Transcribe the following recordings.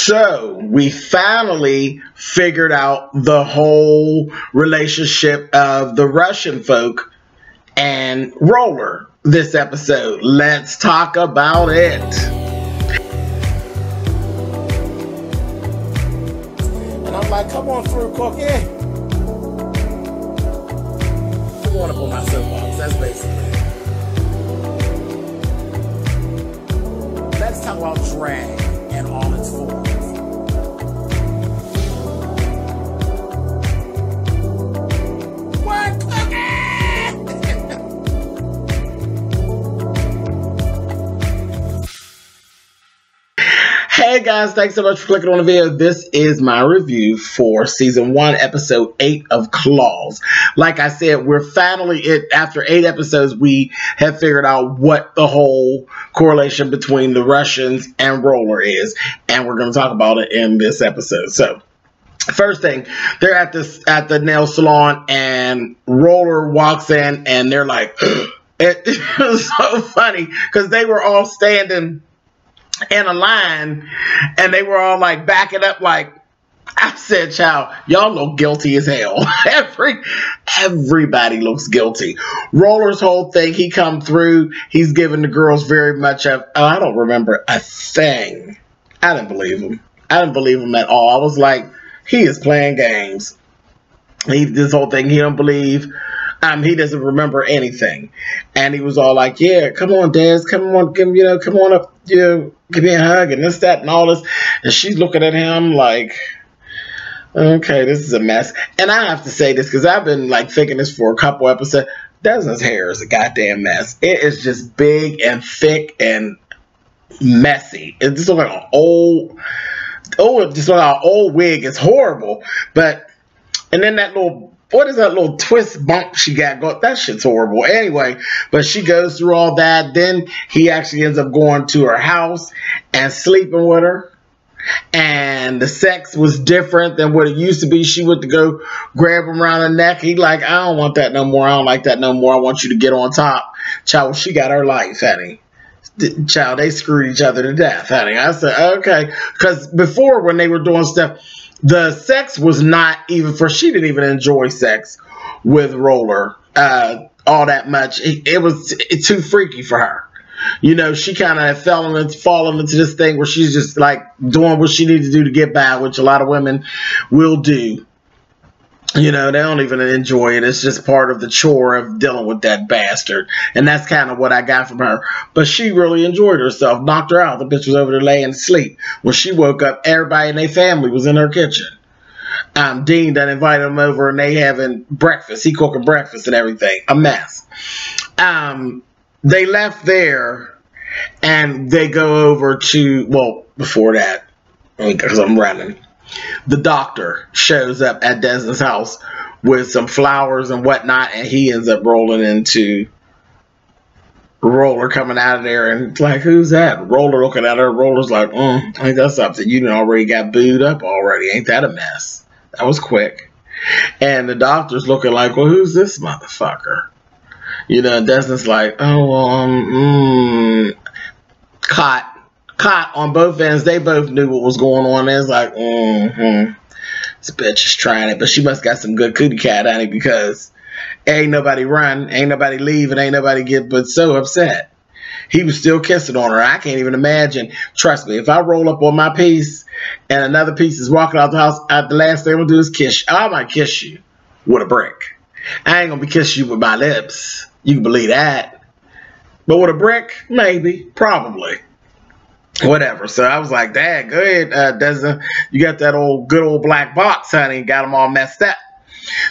So we finally figured out the whole relationship of the Russian folk and Roller this episode. Let's talk about it. And I'm like, come on through, Cookie. I want to put my soapbox. That's basically it. Let's talk about drag and all its forms. What, Cookie? Hey guys, thanks so much for clicking on the video. This is my review for season 1, episode 8 of Claws. Like I said, we're finally, after 8 episodes, we have figured out what the whole correlation between the Russians and Roller is, and we're going to talk about it in this episode. So, first thing, they're at the nail salon, and Roller walks in, and they're like, it was so funny because they were all standing in a line, and they were all like backing up. Like I said, child, y'all look guilty as hell. Everybody looks guilty. Roller's whole thing, he come through, he's giving the girls very much of, oh, I don't remember a thing. I didn't believe him. I didn't believe him at all. I was like, he is playing games. This whole thing, he don't believe. He doesn't remember anything. And he was all like, yeah, come on, Des, come on, come on up, give me a hug and this, that, and all this. And she's looking at him like, okay, this is a mess. And I have to say this because I've been like thinking this for a couple episodes. Desmond's hair is a goddamn mess. It is just big and thick and messy. It just looks like an old wig. It's horrible. And then that little, what is that little twist bump she got going? That shit's horrible. Anyway, but she goes through all that. Then he actually ends up going to her house and sleeping with her. And the sex was different than what it used to be. She went to go grab him around the neck. He like, I don't want that no more. I don't like that no more. I want you to get on top. Child, she got her life, honey. Child, they screwed each other to death, honey. I said, okay. Because before, when they were doing stuff, the sex was not even she didn't even enjoy sex with Roller all that much. It was too freaky for her. You know, she kind of fallen into this thing where she's just like doing what she needs to do to get by, which a lot of women will do. You know, they don't even enjoy it. It's just part of the chore of dealing with that bastard. And that's kind of what I got from her. But she really enjoyed herself. Knocked her out. The bitch was over there laying asleep. When she woke up, everybody in their family was in her kitchen. Dean done invited them over, and they having breakfast. He cooking breakfast and everything. A mess. They left there, and they go over to, well, before that, because I'm running. The doctor shows up at Desmond's house with some flowers and whatnot, and he ends up rolling into Roller coming out of there, and it's like, who's that? Roller looking at her. Roller's like, I think that's something. You already got booed up already. Ain't that a mess? That was quick. And the doctor's looking like, well, who's this motherfucker? You know, Desmond's like, oh, well, caught on both ends. They both knew what was going on. It's like, this bitch is trying it, but she must got some good cootie cat on it because ain't nobody run, ain't nobody leave, and ain't nobody get but so upset. He was still kissing on her. I can't even imagine. Trust me, if I roll up on my piece and another piece is walking out the house, the last thing I'm gonna do is kiss you. I might kiss you with a brick. I ain't gonna be kissing you with my lips. You can believe that. But with a brick, maybe, probably. Whatever. So I was like, Dad, go ahead, Desmond. You got that good old black box, honey. Got them all messed up.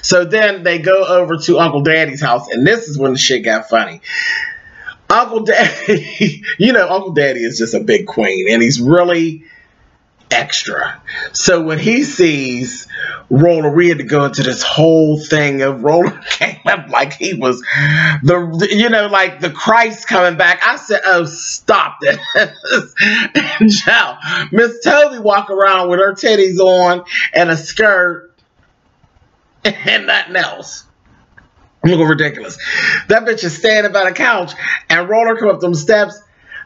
So then they go over to Uncle Daddy's house, and this is when the shit got funny. Uncle Daddy, Uncle Daddy is just a big queen, and he's really extra. So when he sees Roller, we had to go into this whole thing of Roller came up like he was like the Christ coming back. I said, oh, stop it. And child, Miss Toby walk around with her titties on and a skirt and nothing else. Look ridiculous. That bitch is standing by the couch, and Roller come up them steps.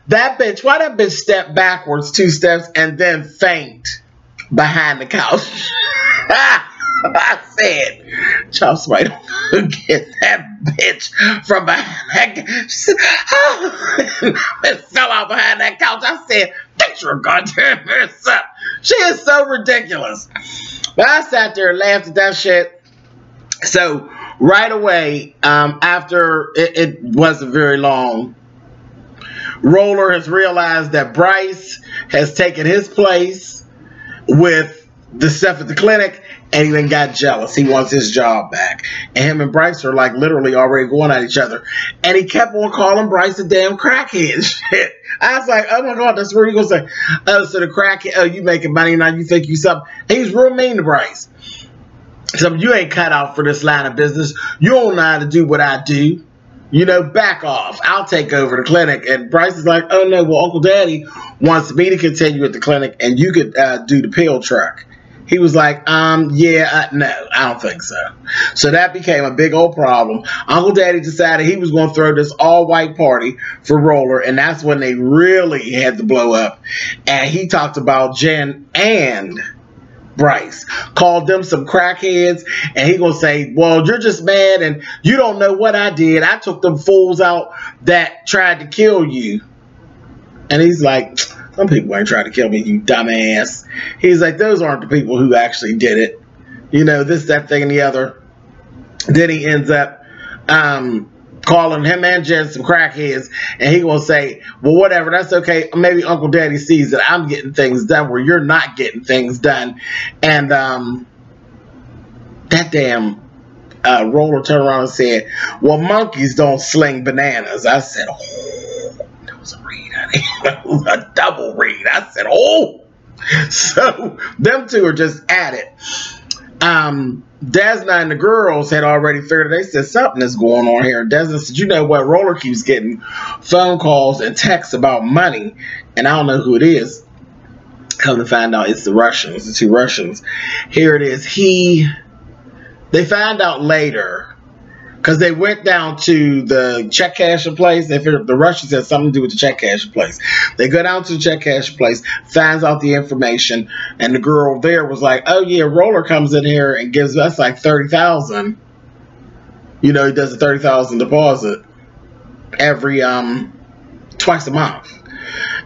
That bitch, why that bitch stepped backwards 2 steps and then faint behind the couch? I said, child, somebody don't get that bitch from behind that. She said, oh, and fell out behind that couch. I said, fix your goddamn ass up. She is so ridiculous. But I sat there and laughed at that shit. So right away, after it wasn't very long, Roller has realized that Bryce has taken his place with the stuff at the clinic, and he then got jealous. He wants his job back. And him and Bryce are like literally already going at each other. And he kept on calling Bryce a damn crackhead. Shit. I was like, oh my God, that's where you gonna say, oh, so the crackhead, oh, you making money now, you think you something. And he's real mean to Bryce. So you ain't cut out for this line of business. You don't know how to do what I do. You know, back off. I'll take over the clinic. And Bryce is like, oh no, well, Uncle Daddy wants me to continue at the clinic and you could do the pill truck. He was like, yeah, no, I don't think so. So that became a big old problem. Uncle Daddy decided he was going to throw this all-white party for Roller, and that's when they really had to blow up. And he talked about Jen and Bryce, called them some crackheads, and he gonna say, well, you're just mad and you don't know what I did. I took them fools out that tried to kill you. And he's like, some people ain't trying to kill me, you dumbass. He's like, those aren't the people who actually did it. You know, this, that, thing, and the other. Then he ends up calling him and Jen some crackheads, and he gonna say, well, whatever, that's okay. Maybe Uncle Daddy sees that I'm getting things done where you're not getting things done. And that damn Roller turned around and said, well, monkeys don't sling bananas. I said, oh, that was a read, honey. That was a double read. I said, oh. So them two are just at it. Desna and the girls had already figured, they said something is going on here. Desna said, you know what, Roller keeps getting phone calls and texts about money, and I don't know who it is. Come to find out, it's the Russians, the 2 Russians. Here it is. They found out later, because they went down to the check cashing place. They figured the Russians had something to do with the check cashing place. They go down to the check cashing place, finds out the information, and the girl there was like, oh yeah, Roller comes in here and gives us like $30,000. You know, he does a $30,000 deposit every twice a month.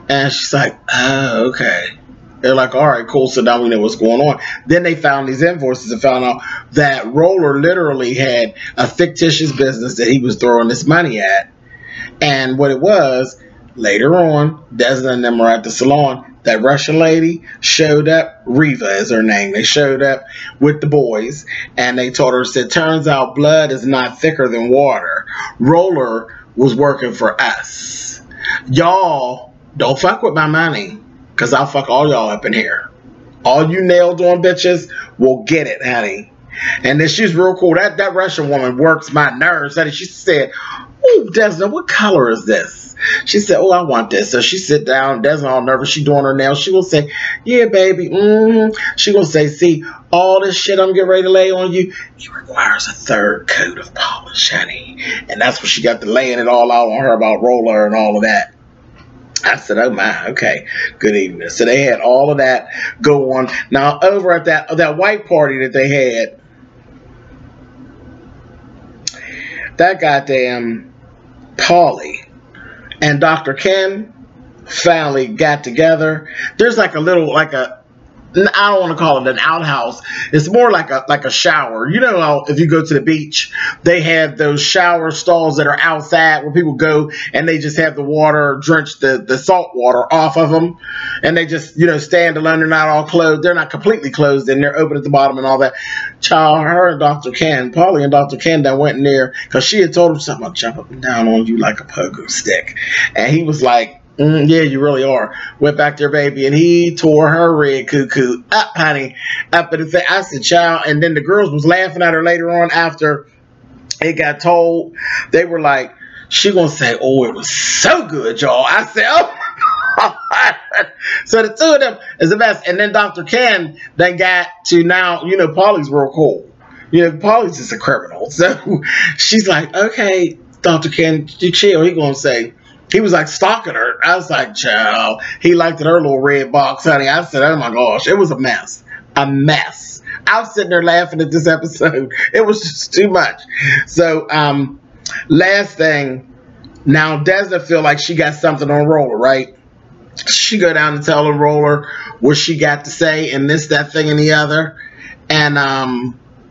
And she's like, oh, okay. They're like, all right, cool, so now we know what's going on. Then they found these invoices and found out that Roller literally had a fictitious business that he was throwing this money at. And what it was, later on, Desna and them were at the salon. That Russian lady showed up, Riva is her name. They showed up with the boys, and they told her, said, turns out blood is not thicker than water. Roller was working for us. Y'all don't fuck with my money, because I'll fuck all y'all up in here. All you nailed on bitches will get it, honey. And then she's real cool. That Russian woman works my nerves. She said, oh, Desna, what color is this? She said, oh, I want this. So she sit down. Desna all nervous. She doing her nails. She will say, yeah, baby. She will say, see, all this shit I'm getting ready to lay on you, it requires a 3rd coat of polish, honey. And that's what she got to laying it all out on her about Roller and all of that. I said, oh my, okay, good evening. So they had all of that go on. Now over at that white party that they had, that goddamn Paulie and Dr. Ken finally got together. There's like a little, I don't want to call it an outhouse. It's more like a shower. You know how if you go to the beach, they have those shower stalls that are outside where people go and they just have the water drench the salt water off of them. And they just, you know, stand alone. They're not all closed. They're not completely closed and they're open at the bottom and all that. Child, her and Dr. Ken, Paulie and Dr. Ken that went in there because she had told him something, I'll jump up and down on you like a pogo stick. And he was like, yeah, you really are. Went back there, baby, and he tore her red cuckoo up, honey, up at the thing. I said, child, and then the girls was laughing at her later on after it got told. They were like, she gonna say, oh, it was so good, y'all. I said, oh my God. So the 2 of them is the best. And then Dr. Ken, they got to now, you know, Paulie's real cool. You know, Paulie's just a criminal. So she's like, okay, Dr. Ken, you chill. He gonna say, he was like stalking her. I was like, child. He liked her little red box, honey. I said, oh my gosh, it was a mess. A mess. I was sitting there laughing at this episode. It was just too much. So, last thing, now Desna feel like she got something on Roller, right? She go down and tell her Roller what she got to say and this, that, thing, and the other. And,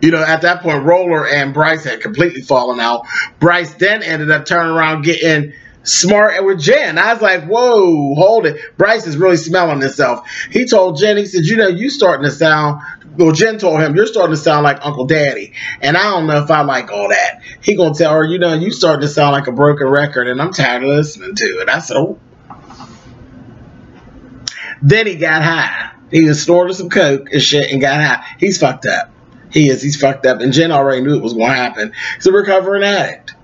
you know, at that point, Roller and Bryce had completely fallen out. Bryce then ended up turning around getting smart with Jen. I was like, whoa, hold it. Bryce is really smelling himself. He told Jen, he said, you know, you starting to sound, well, Jen told him, you're starting to sound like Uncle Daddy. And I don't know if I like all that. He gonna tell her, you know, you starting to sound like a broken record, and I'm tired of listening to it. I said, oh. Then he got high. He was snorting some coke and shit and got high. He's fucked up. He's fucked up. And Jen already knew it was going to happen. He's a recovering addict.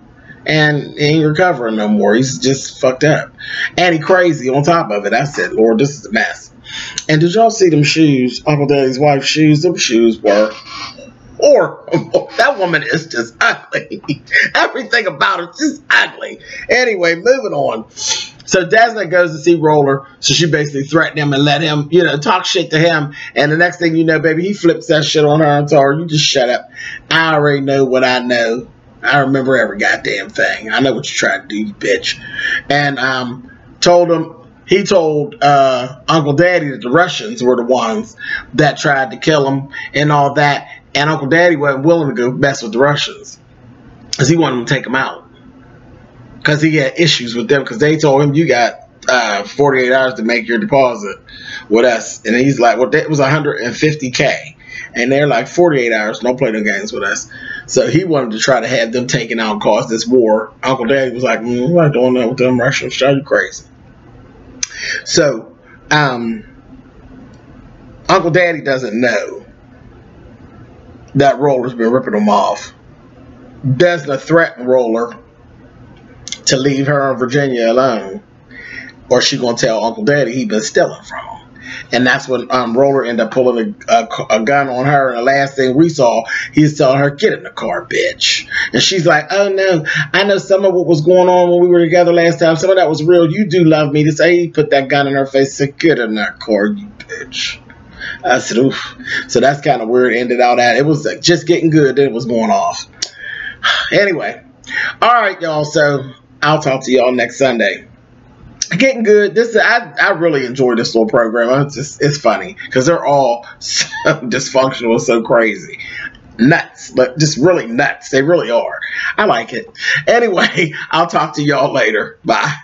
And he ain't recovering no more. He's just fucked up. And he crazy on top of it. I said, Lord, this is a mess. And did y'all see them shoes? Uncle Daddy's wife's shoes? Them shoes were horrible. That woman is just ugly. Everything about her is just ugly. Anyway, moving on. So Desna goes to see Roller. So she basically threatened him and let him, you know, talk shit to him. And the next thing you know, baby, he flips that shit on her and told her, you just shut up. I already know what I know. I remember every goddamn thing. I know what you tried to do, you bitch. And he told Uncle Daddy that the Russians were the ones that tried to kill him and all that. And Uncle Daddy wasn't willing to go mess with the Russians because he wanted them to take him out. Because he had issues with them, because they told him, you got 48 hours to make your deposit with us. And he's like, well, that was $150K. And they're like, 48 hours, don't play no games with us. So he wanted to try to have them taken out and cause this war. Uncle Daddy was like, we're not doing that with them Russians. Are you crazy? So, Uncle Daddy doesn't know that Roller's been ripping him off. Desna threatened Roller to leave her in Virginia alone, or she gonna tell Uncle Daddy he been stealing from him. And that's when Roller ended up pulling a gun on her. And the last thing we saw, he's telling her, get in the car, bitch. And she's like, oh no, I know some of what was going on when we were together last time. Some of that was real. You do love me. To say he put that gun in her face and said, get in that car, you bitch. I said, oof. So that's kind of where it ended out at. It was like just getting good, then it was going off. Anyway, all right, y'all. So I'll talk to y'all next Sunday. Getting good. I really enjoy this little program. It's funny because they're all so dysfunctional and so crazy. Nuts, but just really nuts. They really are. I like it. Anyway, I'll talk to y'all later. Bye.